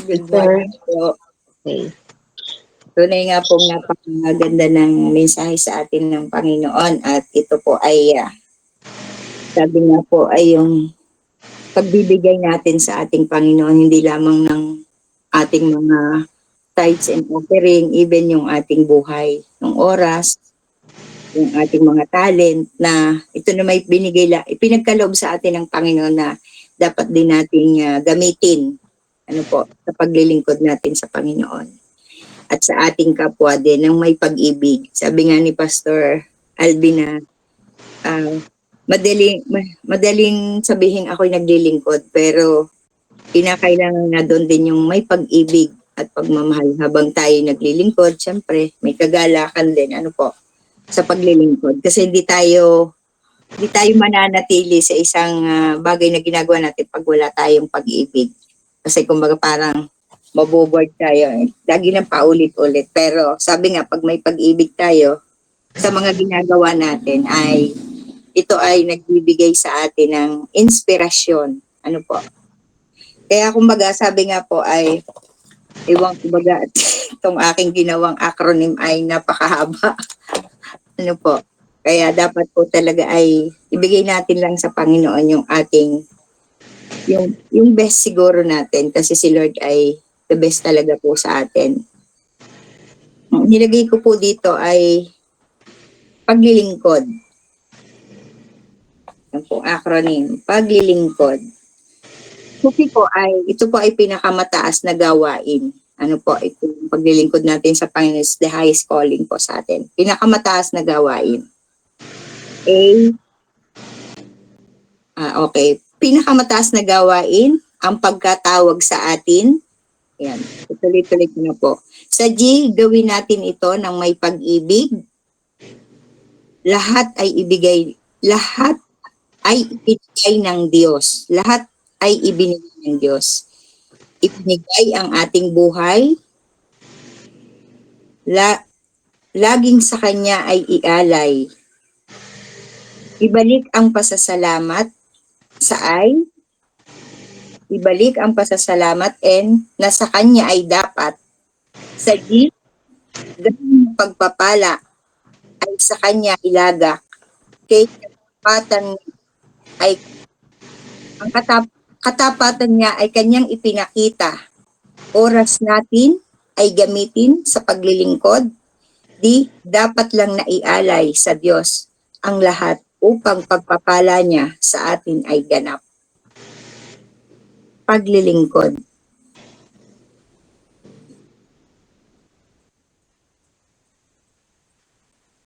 Good Sir. morning po. Okay. Tunay nga pong napakaganda ng mensahe sa atin ng Panginoon at ito po ay sabi nga po ay yung pagbibigay natin sa ating Panginoon hindi lamang ng ating mga tithes and offering, even yung ating buhay, yung oras, yung ating mga talent na ito na may ipinagkaloob sa atin ng Panginoon na dapat din nating gamitin sa paglilingkod natin sa Panginoon at sa ating kapwa din ng may pag-ibig. Sabi nga ni Pastor Alvin na madaling sabihin ako'y naglilingkod pero kinakailangan na doon din yung may pag-ibig at pagmamahal habang tayo naglilingkod. Siyempre, may kagalakan din sa paglilingkod kasi hindi tayo mananatili sa isang bagay na ginagawa natin pag wala tayong pag-ibig. Kasi kumbaga parang maboboard tayo. Lagi lang paulit-ulit. Pero sabi nga, pag may pag-ibig tayo, sa mga ginagawa natin ito ay nagbibigay sa atin ng inspirasyon. Kaya kumbaga, sabi nga po ay, kumbaga, itong aking ginawang acronym ay napakahaba. Kaya dapat po talaga ay ibigay natin lang sa Panginoon yung ating yung best siguro natin kasi si Lord ay the best talaga po sa atin. Nilagay ko po dito ay paglilingkod. Yan po acronym, paglilingkod. Ito po ay pinakamataas na gawain. Ito yung paglilingkod natin sa Panginoon is the highest calling po sa atin. Pinakamataas na gawain. Okay. Pinakamataas na gawain, ang pagkatawag sa atin. Yan. Tuloy-tuloy ko na po. Sa G, gawin natin ito ng may pag-ibig. Lahat ay ibinigay ng Diyos. Lahat ay ibinigay ng Diyos. Ibinigay ang ating buhay. Laging sa Kanya ay ialay. Ibalik ang pasasalamat and nasa Kanya ay dapat. Sa G, gawin ng pagpapala ay sa Kanya ilagak. Ang katapatan niya ay Kanyang ipinakita. Oras natin ay gamitin sa paglilingkod. Dapat lang naialay sa Diyos ang lahat upang pagpapala niya sa atin ay ganap. Paglilingkod.